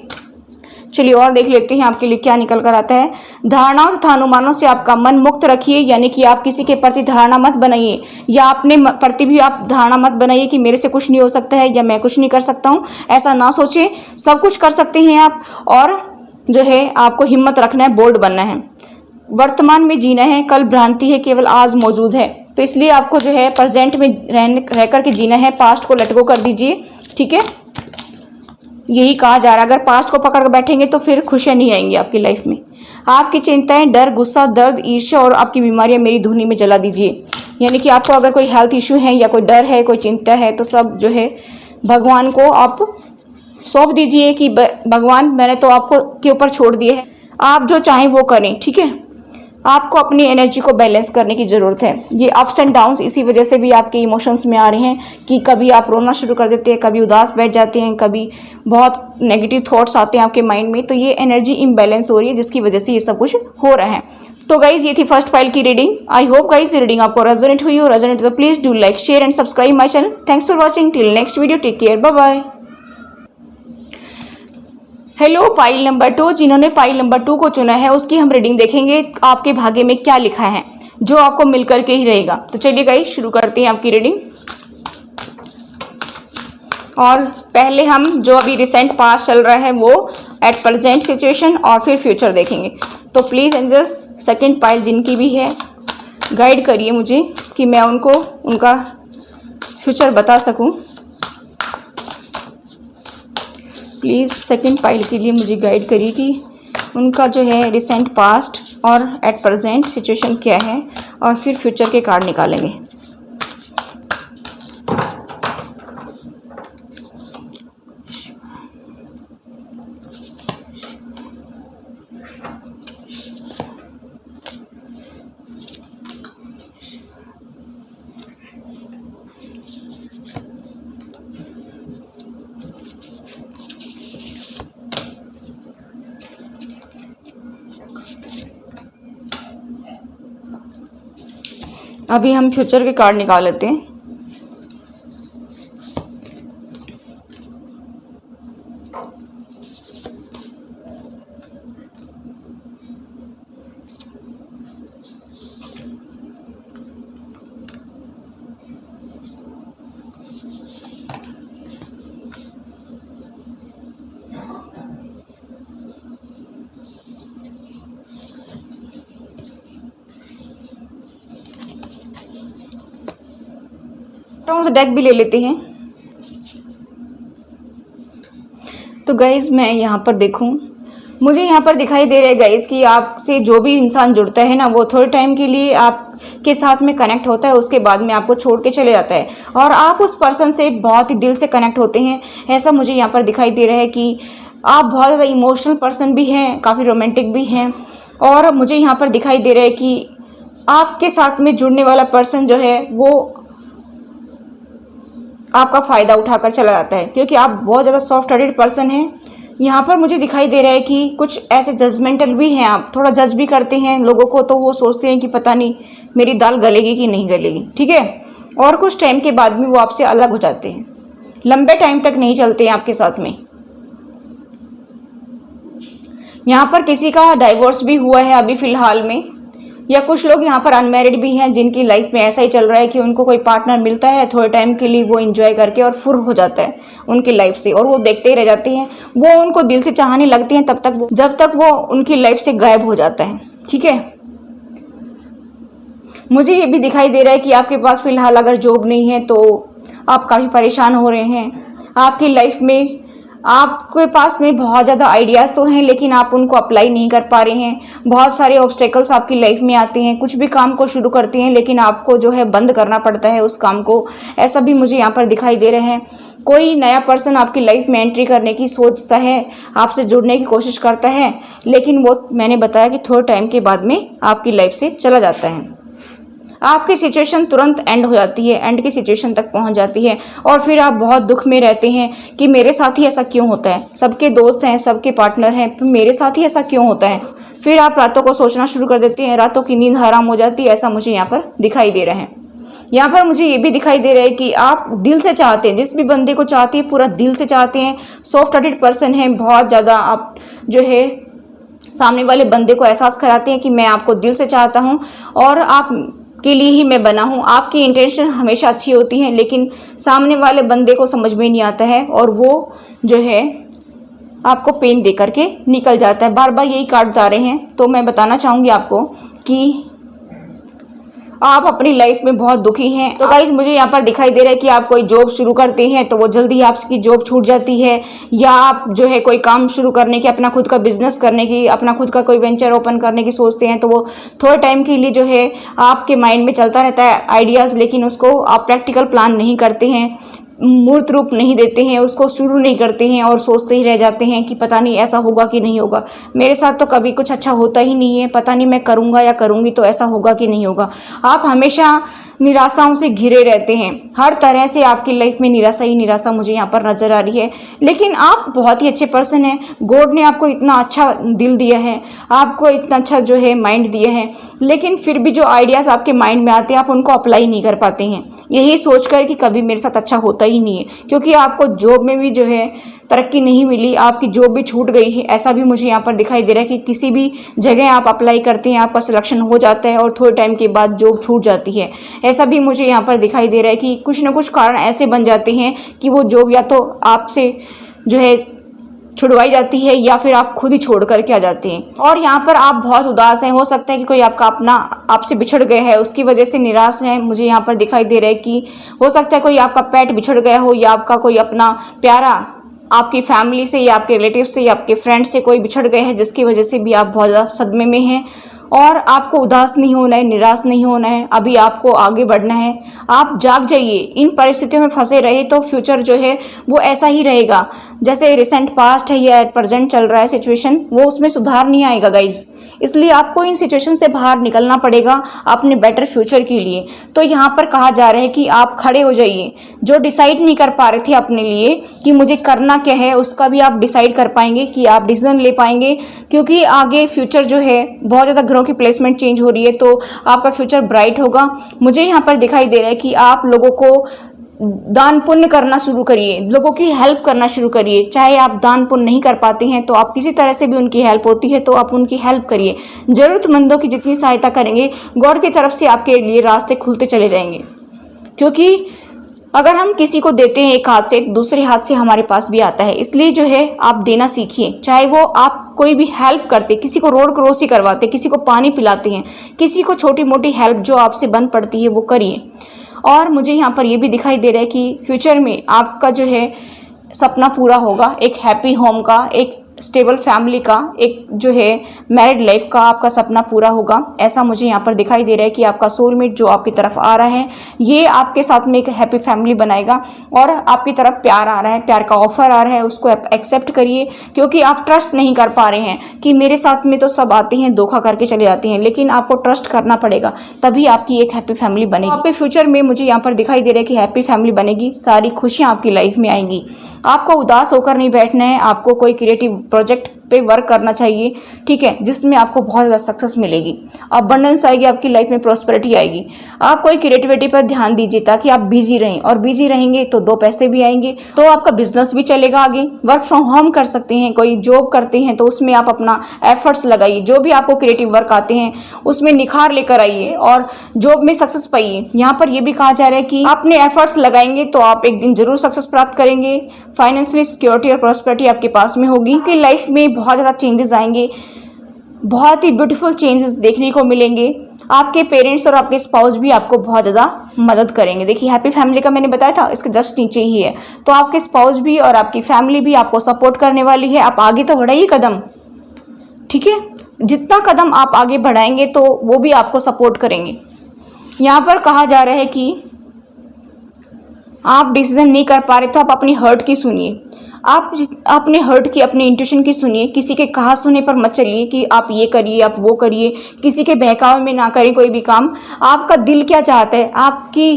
चलिए और देख लेते हैं आपके लिए क्या निकल कर आता है। धारणाओं तथा अनुमानों से आपका मन मुक्त रखिए, यानी कि आप किसी के प्रति धारणा मत बनाइए या अपने प्रति भी आप धारणा मत बनाइए कि मेरे से कुछ नहीं हो सकता है या मैं कुछ नहीं कर सकता हूँ। ऐसा ना सोचें, सब कुछ कर सकते हैं आप। और जो है आपको हिम्मत रखना है, बोल्ड बनना है, वर्तमान में जीना है, कल भ्रांति है, केवल आज मौजूद है। तो इसलिए आपको जो है प्रेजेंट में रह करके जीना है, पास्ट को लेट गो कर दीजिए। ठीक है, यही कहा जा रहा है। अगर पास्ट को पकड़ कर बैठेंगे तो फिर खुशियाँ नहीं आएंगी आपकी लाइफ में। आपकी चिंताएं, डर, गुस्सा, दर्द, ईर्ष्या और आपकी बीमारियां मेरी धुनी में जला दीजिए। यानी कि आपको अगर कोई हेल्थ इशू है या कोई डर है, कोई चिंता है, तो सब जो है भगवान को आप सौंप दीजिए कि भगवान मैंने तो आपको के ऊपर छोड़ दिए है, आप जो चाहें वो करें। ठीक है, आपको अपनी एनर्जी को बैलेंस करने की ज़रूरत है। ये अप्स एंड डाउन्स इसी वजह से भी आपके इमोशंस में आ रहे हैं कि कभी आप रोना शुरू कर देते हैं, कभी उदास बैठ जाते हैं, कभी बहुत नेगेटिव थॉट्स आते हैं आपके माइंड में। तो ये एनर्जी इम्बैलेंस हो रही है जिसकी वजह से ये सब कुछ हो रहा है। तो गाइज ये थी फर्स्ट फाइल की रीडिंग। आई होप गाइज ये रीडिंग आपको रेजोनेट हुई हो। रेजोनेट तो please do like, share and subscribe my channel. Thanks for watching. Till next video, take care, bye bye. Hello pile number 2, जिन्होंने पाइल नंबर 2 को चुना है उसकी हम रीडिंग देखेंगे आपके भाग्य में क्या लिखा है, जो आपको मिल करके ही रहेगा। तो चलिए गाइस शुरू करते हैं आपकी रीडिंग। और पहले हम जो अभी रिसेंट पास्ट चल रहा है वो एट प्रेजेंट सिचुएशन और फिर फ्यूचर देखेंगे। तो प्लीज़ एंजल्स सेकंड पाइल जिनकी भी है गाइड करिए मुझे कि मैं उनको उनका फ्यूचर बता सकूं। प्लीज़ सेकंड पाइल के लिए मुझे गाइड करिए कि उनका जो है रिसेंट पास्ट और एट प्रेजेंट सिचुएशन क्या है, और फिर फ्यूचर के कार्ड निकालेंगे। अभी हम फ्यूचर के कार्ड निकाल लेते हैं। तो डेक भी ले लेते हैं। तो गाइज मैं यहाँ पर देखूँ, मुझे यहाँ पर दिखाई दे रहा है गाइज कि आपसे जो भी इंसान जुड़ता है ना वो थोड़े टाइम के लिए आपके साथ में कनेक्ट होता है, उसके बाद में आपको छोड़ के चले जाता है और आप उस पर्सन से बहुत ही दिल से कनेक्ट होते हैं। ऐसा मुझे यहाँ पर दिखाई दे रहा है कि आप बहुत ज़्यादा इमोशनल पर्सन भी हैं, काफ़ी रोमांटिक भी हैं। और मुझे यहाँ पर दिखाई दे रहा है कि आपके साथ में जुड़ने वाला पर्सन जो है वो आपका फ़ायदा उठाकर चला जाता है, क्योंकि आप बहुत ज़्यादा सॉफ्ट हार्टेड पर्सन हैं। यहाँ पर मुझे दिखाई दे रहा है कि कुछ ऐसे जजमेंटल भी हैं, आप थोड़ा जज भी करते हैं लोगों को, तो वो सोचते हैं कि पता नहीं मेरी दाल गलेगी कि नहीं गलेगी, ठीक है। और कुछ टाइम के बाद में वो आपसे अलग हो जाते हैं, लंबे टाइम तक नहीं चलते हैं आपके साथ में। यहाँ पर किसी का डाइवोर्स भी हुआ है अभी फ़िलहाल में, या कुछ लोग यहाँ पर अनमैरिड भी हैं जिनकी लाइफ में ऐसा ही चल रहा है कि उनको कोई पार्टनर मिलता है, थोड़े टाइम के लिए वो एंजॉय करके और फुर हो जाता है उनकी लाइफ से, और वो देखते ही रह जाते हैं। वो उनको दिल से चाहने लगते हैं जब तक वो उनकी लाइफ से गायब हो जाता है, ठीक है। मुझे ये भी दिखाई दे रहा है कि आपके पास फिलहाल अगर जॉब नहीं है तो आप काफ़ी परेशान हो रहे हैं। आपकी लाइफ में आपके पास में बहुत ज़्यादा आइडियाज़ तो हैं लेकिन आप उनको अप्लाई नहीं कर पा रहे हैं। बहुत सारे ऑब्स्टेकल्स आपकी लाइफ में आते हैं, कुछ भी काम को शुरू करते हैं लेकिन आपको जो है बंद करना पड़ता है उस काम को, ऐसा भी मुझे यहाँ पर दिखाई दे रहा है। कोई नया पर्सन आपकी लाइफ में एंट्री करने की सोचता है, आपसे जुड़ने की कोशिश करता है, लेकिन वो मैंने बताया कि थोड़े टाइम के बाद में आपकी लाइफ से चला जाता है। आपकी सिचुएशन तुरंत एंड हो जाती है, एंड की सिचुएशन तक पहुंच जाती है और फिर आप बहुत दुख में रहते हैं कि मेरे साथ ही ऐसा क्यों होता है। सबके दोस्त हैं, सबके पार्टनर हैं, फिर मेरे साथ ही ऐसा क्यों होता है। फिर आप रातों को सोचना शुरू कर देते हैं, रातों की नींद हराम हो जाती है। ऐसा मुझे यहाँ पर दिखाई दे रहा है। यहाँ पर मुझे ये भी दिखाई दे रहा है कि आप दिल से चाहते हैं, जिस भी बंदे को चाहते हैं पूरा दिल से चाहते हैं। सॉफ्ट हार्टेड पर्सन हैं बहुत ज़्यादा। आप जो है सामने वाले बंदे को एहसास कराते हैं कि मैं आपको दिल से चाहता हूँ और आप के लिए ही मैं बना हूँ। आपकी इंटेंशन हमेशा अच्छी होती है लेकिन सामने वाले बंदे को समझ में नहीं आता है और वो जो है आपको पेन दे करके निकल जाता है। बार बार यही कार्ड बता रहे हैं। तो मैं बताना चाहूँगी आपको कि आप अपनी लाइफ में बहुत दुखी हैं। तो गाइस मुझे यहाँ पर दिखाई दे रहा है कि आप कोई जॉब शुरू करते हैं तो वो जल्दी आपकी जॉब छूट जाती है, या आप जो है कोई काम शुरू करने की, अपना खुद का बिजनेस करने की, अपना खुद का कोई वेंचर ओपन करने की सोचते हैं तो वो थोड़े टाइम के लिए जो है आपके माइंड में चलता रहता है आइडियाज़, लेकिन उसको आप प्रैक्टिकल प्लान नहीं करते हैं। मूर्त रूप नहीं देते हैं, उसको शुरू नहीं करते हैं और सोचते ही रह जाते हैं कि पता नहीं ऐसा होगा कि नहीं होगा। मेरे साथ तो कभी कुछ अच्छा होता ही नहीं है, पता नहीं मैं करूँगा या करूँगी तो ऐसा होगा कि नहीं होगा। आप हमेशा निराशाओं से घिरे रहते हैं, हर तरह से आपकी लाइफ में निराशा ही निराशा मुझे यहाँ पर नज़र आ रही है। लेकिन आप बहुत ही अच्छे पर्सन हैं, गॉड ने आपको इतना अच्छा दिल दिया है, आपको इतना अच्छा जो है माइंड दिया है, लेकिन फिर भी जो आइडियाज़ आपके माइंड में आते हैं आप उनको अप्लाई नहीं कर पाते हैं, यही सोचकर कि कभी मेरे साथ अच्छा होता ही नहीं है। क्योंकि आपको जॉब में भी जो है तरक्की नहीं मिली, आपकी जॉब भी छूट गई है, ऐसा भी मुझे यहाँ पर दिखाई दे रहा है कि किसी भी जगह आप अप्लाई करते हैं, आपका सिलेक्शन हो जाता है और थोड़े टाइम के बाद जॉब छूट जाती है। ऐसा भी मुझे यहाँ पर दिखाई दे रहा है कि कुछ ना कुछ कारण ऐसे बन जाते हैं कि वो जॉब या तो आपसे जो है छुड़वाई जाती है या फिर आप खुद ही छोड़ करके आ जाते हैं। और यहाँ पर आप बहुत उदास हैं, हो सकता है कि कोई आपका अपना आपसे बिछड़ गया है, उसकी वजह से निराश है। मुझे यहाँ पर दिखाई दे रहा है कि हो सकता है कोई आपका पेट बिछड़ गया हो या आपका कोई अपना प्यारा आपकी फैमिली से या आपके रिलेटिव से या आपके फ्रेंड से कोई बिछड़ गए हैं, जिसकी वजह से भी आप बहुत ज़्यादा सदमे में हैं। और आपको उदास नहीं होना है, निराश नहीं होना है, अभी आपको आगे बढ़ना है। आप जाग जाइए, इन परिस्थितियों में फंसे रहे तो फ्यूचर जो है वो ऐसा ही रहेगा जैसे रिसेंट पास्ट है या प्रेजेंट चल रहा है सिचुएशन, वो उसमें सुधार नहीं आएगा गाइज। इसलिए आपको इन सिचुएशन से बाहर निकलना पड़ेगा अपने बेटर फ्यूचर के लिए। तो यहाँ पर कहा जा रहा है कि आप खड़े हो जाइए, जो डिसाइड नहीं कर पा रहे थे अपने लिए कि मुझे करना क्या है, उसका भी आप डिसाइड कर पाएंगे कि आप डिसीजन ले पाएंगे। क्योंकि आगे फ्यूचर जो है बहुत ज़्यादा ग्रहों की प्लेसमेंट चेंज हो रही है, तो आपका फ्यूचर ब्राइट होगा। मुझे यहाँ पर दिखाई दे रहा है कि आप लोगों को दान पुण्य करना शुरू करिए, लोगों की हेल्प करना शुरू करिए। चाहे आप दान पुण्य नहीं कर पाते हैं तो आप किसी तरह से भी उनकी हेल्प होती है तो आप उनकी हेल्प करिए। जरूरतमंदों की जितनी सहायता करेंगे गॉड की तरफ से आपके लिए रास्ते खुलते चले जाएंगे। क्योंकि अगर हम किसी को देते हैं एक हाथ से, दूसरे हाथ से हमारे पास भी आता है। इसलिए जो है आप देना सीखिए। चाहे वो आप कोई भी हेल्प करते, किसी को रोड क्रॉस ही करवाते, किसी को पानी पिलाते हैं, किसी को छोटी मोटी हेल्प जो आपसे बन पड़ती है वो करिए। और मुझे यहाँ पर ये भी दिखाई दे रहा है कि फ्यूचर में आपका जो है सपना पूरा होगा, एक हैप्पी होम का, एक स्टेबल फैमिली का, एक जो है मैरिड लाइफ का आपका सपना पूरा होगा। ऐसा मुझे यहाँ पर दिखाई दे रहा है कि आपका सोलमेट जो आपकी तरफ आ रहा है ये आपके साथ में एक हैप्पी फैमिली बनाएगा और आपकी तरफ प्यार आ रहा है, प्यार का ऑफर आ रहा है, उसको आप एक्सेप्ट करिए। क्योंकि आप ट्रस्ट नहीं कर पा रहे हैं कि मेरे साथ में तो सब आते हैं धोखा करके चले जाते हैं, लेकिन आपको ट्रस्ट करना पड़ेगा, तभी आपकी एक हैप्पी फैमिली बनेगी। आपके फ्यूचर में मुझे यहाँ पर दिखाई दे रहा है कि हैप्पी फैमिली बनेगी, सारी खुशियाँ आपकी लाइफ में आएंगी। आपको उदास होकर नहीं बैठना है, आपको कोई क्रिएटिव प्रोजेक्ट पे वर्क करना चाहिए, ठीक है, जिसमें आपको बहुत ज़्यादा सक्सेस मिलेगी, अबंडेंस आएगी आपकी लाइफ में, प्रॉस्पेरिटी आएगी। आप कोई क्रिएटिविटी पर ध्यान दीजिए ताकि आप बिजी रहें, और बिजी रहेंगे तो दो पैसे भी आएंगे, तो आपका बिजनेस भी चलेगा आगे। वर्क फ्रॉम होम कर सकते हैं, कोई जॉब करते हैं तो उसमें आप अपना एफर्ट्स लगाइए, जो भी आपको क्रिएटिव वर्क आते हैं उसमें निखार लेकर आइए और जॉब में सक्सेस पाइए। यहाँ पर यह भी कहा जा रहा है कि अपने एफर्ट्स लगाएंगे तो आप एक दिन जरूर सक्सेस प्राप्त करेंगे। फाइनेंशियली सिक्योरिटी और प्रॉस्पेरिटी आपके पास में होगी। आपकी लाइफ में बहुत ज़्यादा चेंजेस आएंगे, बहुत ही ब्यूटीफुल चेंजेस देखने को मिलेंगे। आपके पेरेंट्स और आपके स्पाउस भी आपको बहुत ज़्यादा मदद करेंगे। देखिए हैप्पी फैमिली का मैंने बताया था, इसके जस्ट नीचे ही है, तो आपके स्पाउस भी और आपकी फैमिली भी आपको सपोर्ट करने वाली है। आप आगे तो बढ़ाइए कदम, ठीक है, जितना कदम आप आगे बढ़ाएंगे तो वो भी आपको सपोर्ट करेंगे। यहाँ पर कहा जा रहा है कि आप डिसीजन नहीं कर पा रहे तो आप अपनी हर्ट की सुनिए, आप अपने हर्ट की, अपने इंट्यूशन की सुनिए। किसी के कहा सुने पर मत चलिए कि आप ये करिए, आप वो करिए, किसी के बहकावे में ना करें कोई भी काम। आपका दिल क्या चाहता है, आपकी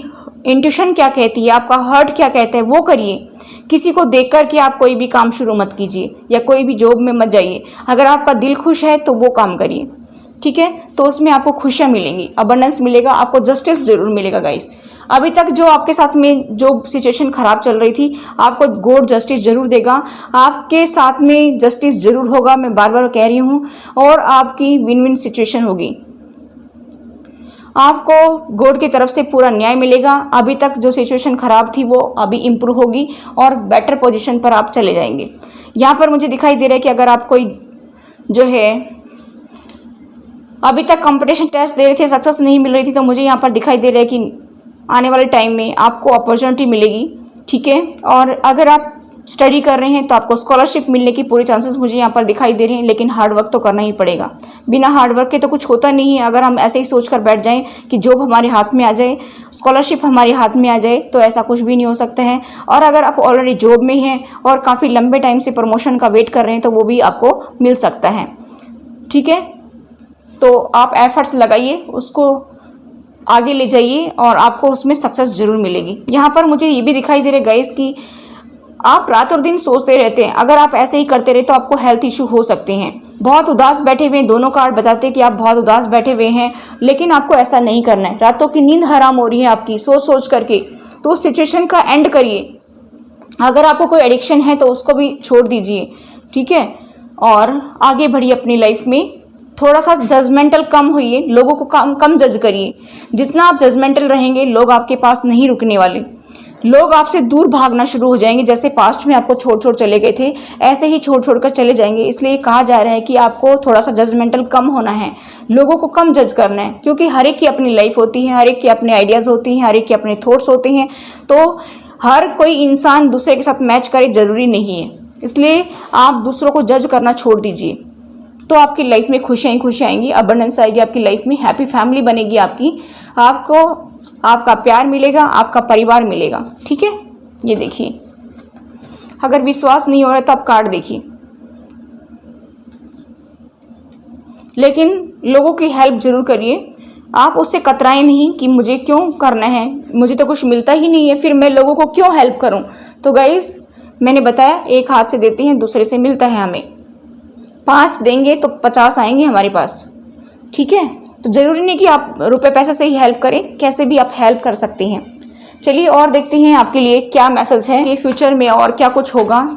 इंट्यूशन क्या कहती है, आपका हर्ट क्या कहता है, वो करिए। किसी को देख कर के आप कोई भी काम शुरू मत कीजिए या कोई भी जॉब में मत जाइए। अगर आपका दिल खुश है तो वो काम करिए, ठीक है, तो उसमें आपको खुशियाँ मिलेंगी, अबंडेंस मिलेगा, आपको जस्टिस जरूर मिलेगा गाइस। अभी तक जो आपके साथ में जो सिचुएशन खराब चल रही थी, आपको गॉड जस्टिस जरूर देगा, आपके साथ में जस्टिस जरूर होगा, मैं बार बार कह रही हूँ, और आपकी विन विन सिचुएशन होगी। आपको गॉड की तरफ से पूरा न्याय मिलेगा। अभी तक जो सिचुएशन खराब थी वो अभी इम्प्रूव होगी और बेटर पोजीशन पर आप चले जाएंगे। यहाँ पर मुझे दिखाई दे रहा है कि अगर आप कोई जो है अभी तक कंपटीशन टेस्ट दे रहे थे, सक्सेस नहीं मिल रही थी, तो मुझे यहाँ पर दिखाई दे रहा है कि आने वाले टाइम में आपको अपॉर्चुनिटी मिलेगी, ठीक है। और अगर आप स्टडी कर रहे हैं तो आपको स्कॉलरशिप मिलने की पूरे चांसेस मुझे यहाँ पर दिखाई दे रहे हैं, लेकिन हार्ड वर्क तो करना ही पड़ेगा। बिना हार्ड वर्क के तो कुछ होता नहीं है। अगर हम ऐसे ही सोच कर बैठ जाएं कि जॉब हमारे हाथ में आ जाए, स्कॉलरशिप हमारे हाथ में आ जाए, तो ऐसा कुछ भी नहीं हो सकता है। और अगर आप ऑलरेडी जॉब में हैं और काफ़ी लंबे टाइम से प्रमोशन का वेट कर रहे हैं तो वो भी आपको मिल सकता है। ठीक है, तो आप एफर्ट्स लगाइए, उसको आगे ले जाइए और आपको उसमें सक्सेस जरूर मिलेगी। यहाँ पर मुझे ये भी दिखाई दे रहा है गाइस कि आप रात और दिन सोचते रहते हैं। अगर आप ऐसे ही करते रहे तो आपको हेल्थ इशू हो सकते हैं। बहुत उदास बैठे हुए हैं, दोनों कार्ड बताते हैं कि आप बहुत उदास बैठे हुए हैं, लेकिन आपको ऐसा नहीं करना है। रातों की नींद हराम हो रही है आपकी सोच सोच करके, तो उस सिचुएशन का एंड करिए। अगर आपको कोई एडिक्शन है तो उसको भी छोड़ दीजिए, ठीक है, और आगे बढ़िए अपनी लाइफ में। थोड़ा सा जजमेंटल कम होइए, लोगों को कम जज करिए। जितना आप जजमेंटल रहेंगे लोग आपके पास नहीं रुकने वाले, लोग आपसे दूर भागना शुरू हो जाएंगे। जैसे पास्ट में आपको छोड़ चले गए थे, ऐसे ही छोड़ कर चले जाएंगे। इसलिए कहा जा रहा है कि आपको थोड़ा सा जजमेंटल कम होना है, लोगों को कम जज करना है, क्योंकि हर एक की अपनी लाइफ होती है, हर एक के अपने आइडियाज़ होती हैं, हर एक के अपने थॉट्स होते हैं। तो हर कोई इंसान दूसरे के साथ मैच करे ज़रूरी नहीं है। इसलिए आप दूसरों को जज करना छोड़ दीजिए, तो आपकी लाइफ में खुशियाँ ही खुशियाँ आएंगी, अबंडेंस आएगी आपकी लाइफ में, हैप्पी फैमिली बनेगी आपकी, आपको आपका प्यार मिलेगा, आपका परिवार मिलेगा। ठीक है, ये देखिए, अगर विश्वास नहीं हो रहा तो आप कार्ड देखिए। लेकिन लोगों की हेल्प जरूर करिए, आप उससे कतराएं नहीं कि मुझे क्यों करना है, मुझे तो कुछ मिलता ही नहीं है, फिर मैं लोगों को क्यों हेल्प करूं। तो गाइस, मैंने बताया एक हाथ से देते हैं, दूसरे से मिलता है हमें। 5 देंगे तो 50 आएंगे हमारे पास। ठीक है, तो ज़रूरी नहीं कि आप रुपए पैसे से ही हेल्प करें, कैसे भी आप हेल्प कर सकते हैं। चलिए और देखते हैं आपके लिए क्या मैसेज है कि फ्यूचर में और क्या कुछ होगा।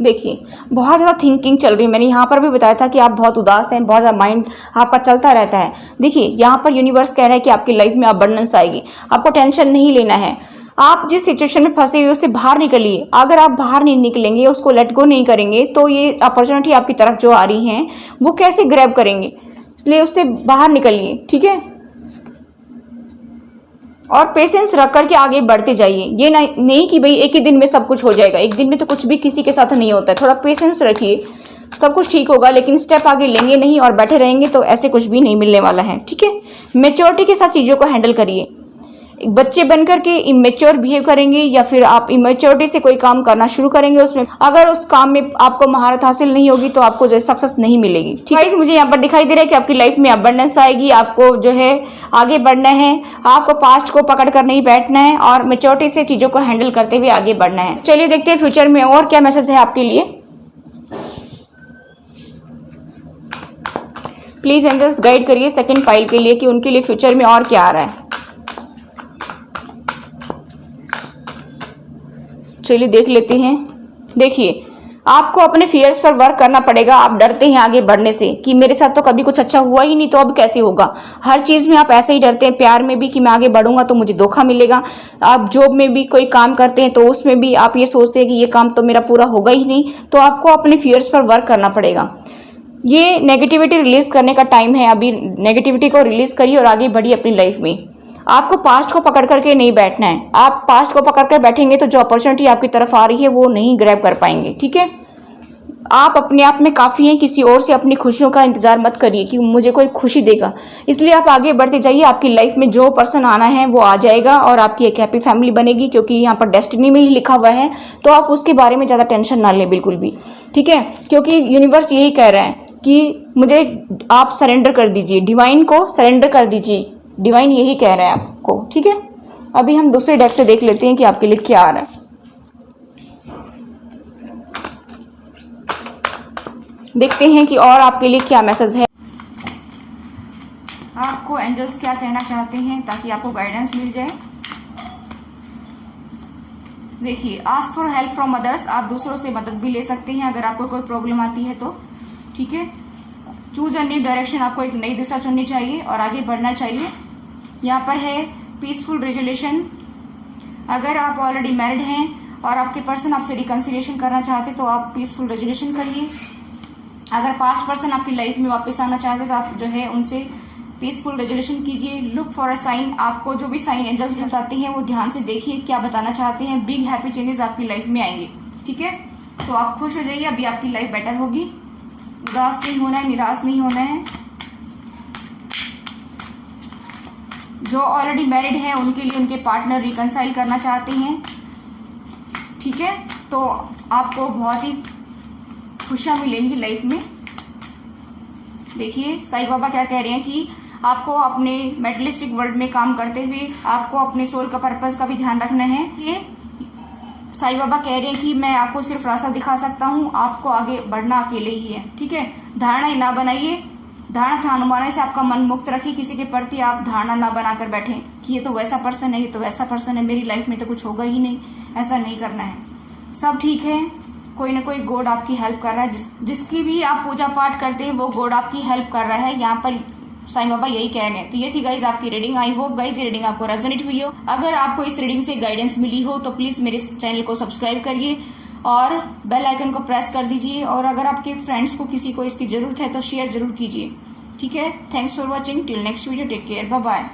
देखिए, बहुत ज़्यादा थिंकिंग चल रही है। मैंने यहाँ पर भी बताया था कि आप बहुत उदास हैं, बहुत ज़्यादा माइंड आपका चलता रहता है। देखिए, यहाँ पर यूनिवर्स कह रहा है कि आपकी लाइफ में अबंडेंस आएगी, आपको टेंशन नहीं लेना है। आप जिस सिचुएशन में फंसे हुए उससे बाहर निकलिए। अगर आप बाहर नहीं निकलेंगे, उसको लेट गो नहीं करेंगे, तो ये अपॉर्चुनिटी आपकी तरफ जो आ रही हैं वो कैसे ग्रैब करेंगे। इसलिए उससे बाहर निकलिए, ठीक है, और पेशेंस रख करके आगे बढ़ते जाइए। ये नहीं कि भाई एक ही दिन में सब कुछ हो जाएगा, एक दिन में तो कुछ भी किसी के साथ नहीं होता है। थोड़ा पेशेंस रखिए, सब कुछ ठीक होगा, लेकिन स्टेप आगे लेंगे नहीं और बैठे रहेंगे तो ऐसे कुछ भी नहीं मिलने वाला है। ठीक है, मैच्योरिटी के साथ चीज़ों को हैंडल करिए। एक बच्चे बनकर के इमेच्योर बिहेव करेंगे या फिर आप इमेच्योरिटी से कोई काम करना शुरू करेंगे उसमें, अगर उस काम में आपको महारत हासिल नहीं होगी तो आपको जो है सक्सेस नहीं मिलेगी। ठीक है, मुझे यहाँ पर दिखाई दे रहा है कि आपकी लाइफ में अबंडेंस आएगी, आपको जो है आगे बढ़ना है, आपको पास्ट को पकड़ कर नहीं बैठना है और मैच्योरिटी से चीज़ों को हैंडल करते हुए आगे बढ़ना है। चलिए देखते हैं फ्यूचर में और क्या मैसेज है आपके लिए। प्लीज एंजल्स गाइड करिए सेकंड पाइल के लिए कि उनके लिए फ्यूचर में और क्या आ रहा है। चलिए देख लेते हैं। देखिए, आपको अपने फियर्स पर वर्क करना पड़ेगा। आप डरते हैं आगे बढ़ने से कि मेरे साथ तो कभी कुछ अच्छा हुआ ही नहीं, तो अब कैसे होगा। हर चीज़ में आप ऐसे ही डरते हैं, प्यार में भी कि मैं आगे बढ़ूंगा तो मुझे धोखा मिलेगा। आप जॉब में भी कोई काम करते हैं तो उसमें भी आप ये सोचते हैं कि ये काम तो मेरा पूरा होगा ही नहीं। तो आपको अपने फियर्स पर वर्क करना पड़ेगा। ये नेगेटिविटी रिलीज करने का टाइम है। अभी नेगेटिविटी को रिलीज करिए और आगे बढ़िए अपनी लाइफ में। आपको पास्ट को पकड़ करके नहीं बैठना है। आप पास्ट को पकड़ कर बैठेंगे तो जो अपॉर्चुनिटी आपकी तरफ आ रही है वो नहीं ग्रैब कर पाएंगे। ठीक है, आप अपने आप में काफ़ी हैं, किसी और से अपनी खुशियों का इंतजार मत करिए कि मुझे कोई खुशी देगा। इसलिए आप आगे बढ़ते जाइए। आपकी लाइफ में जो पर्सन आना है वो आ जाएगा और आपकी एक हैप्पी फैमिली बनेगी, क्योंकि यहाँ पर डेस्टिनी में ही लिखा हुआ है। तो आप उसके बारे में ज़्यादा टेंशन ना लें बिल्कुल भी। ठीक है, क्योंकि यूनिवर्स यही कह रहा है कि मुझे आप सरेंडर कर दीजिए, डिवाइन को सरेंडर कर दीजिए। डिवाइन यही कह रहा है आपको। ठीक है, अभी हम दूसरे डेक से देख लेते हैं कि आपके लिए क्या आ रहा है। देखते हैं कि और आपके लिए क्या मैसेज है, आपको एंजल्स क्या कहना चाहते हैं ताकि आपको गाइडेंस मिल जाए। देखिए, ask for help from others. आप दूसरों से मदद भी ले सकते हैं अगर आपको कोई प्रॉब्लम आती है तो। ठीक है, चूज अ न्यू डायरेक्शन। आपको एक नई दिशा चुननी चाहिए और आगे बढ़ना चाहिए। यहाँ पर है पीसफुल रेजोल्यूशन। अगर आप ऑलरेडी मैरिड हैं और आपके पर्सन आपसे रिकन्सिलिएशन करना चाहते तो आप पीसफुल रेजोल्यूशन करिए। अगर पास्ट पर्सन आपकी लाइफ में वापस आना चाहते तो आप जो है उनसे पीसफुल रेजोल्यूशन कीजिए। लुक फॉर अ साइन, आपको जो भी साइन एंजल्स बताते हैं वो ध्यान से देखिए क्या बताना चाहते हैं। बिग हैप्पी चेंजेस आपकी लाइफ में आएंगे, ठीक है। तो आप खुश हो जाइए, अभी आपकी लाइफ बेटर होगी। उदास नहीं होना है, निराश नहीं होना है। जो ऑलरेडी मैरिड है उनके लिए उनके पार्टनर रिकंसाइल करना चाहते हैं, ठीक है। तो आपको बहुत ही खुशियां मिलेंगी लाइफ में। देखिए साईं बाबा क्या कह रहे हैं कि आपको अपने मेटलिस्टिक वर्ल्ड में काम करते हुए आपको अपने सोल का पर्पस का भी ध्यान रखना है। ये साईं बाबा कह रहे हैं कि मैं आपको सिर्फ रास्ता दिखा सकता हूँ, आपको आगे बढ़ना अकेले ही है, ठीक है। धारणाएं ना बनाइए, धारणा था अनुमानों से आपका मन मुक्त रखिए। किसी के प्रति आप धारणा ना बनाकर बैठें कि ये तो वैसा पर्सन है, ये तो वैसा पर्सन है, मेरी लाइफ में तो कुछ होगा ही नहीं। ऐसा नहीं करना है, सब ठीक है। कोई ना कोई गॉड आपकी हेल्प कर रहा है, जिसकी भी आप पूजा पाठ करते हैं वो गॉड आपकी हेल्प कर रहा है। यहाँ पर साईं बाबा यही कह रहे हैं। तो ये थी गाइज आपकी रीडिंग। आई होप गाइज ये रीडिंग आपको रेजोनेट हुई हो। अगर आपको इस रीडिंग से गाइडेंस मिली हो तो प्लीज मेरे चैनल को सब्सक्राइब करिए और बेल आइकन को प्रेस कर दीजिए। और अगर आपके फ्रेंड्स को किसी को इसकी जरूरत है तो शेयर जरूर कीजिए, ठीक है। Thanks for watching, till next video, take care, bye bye.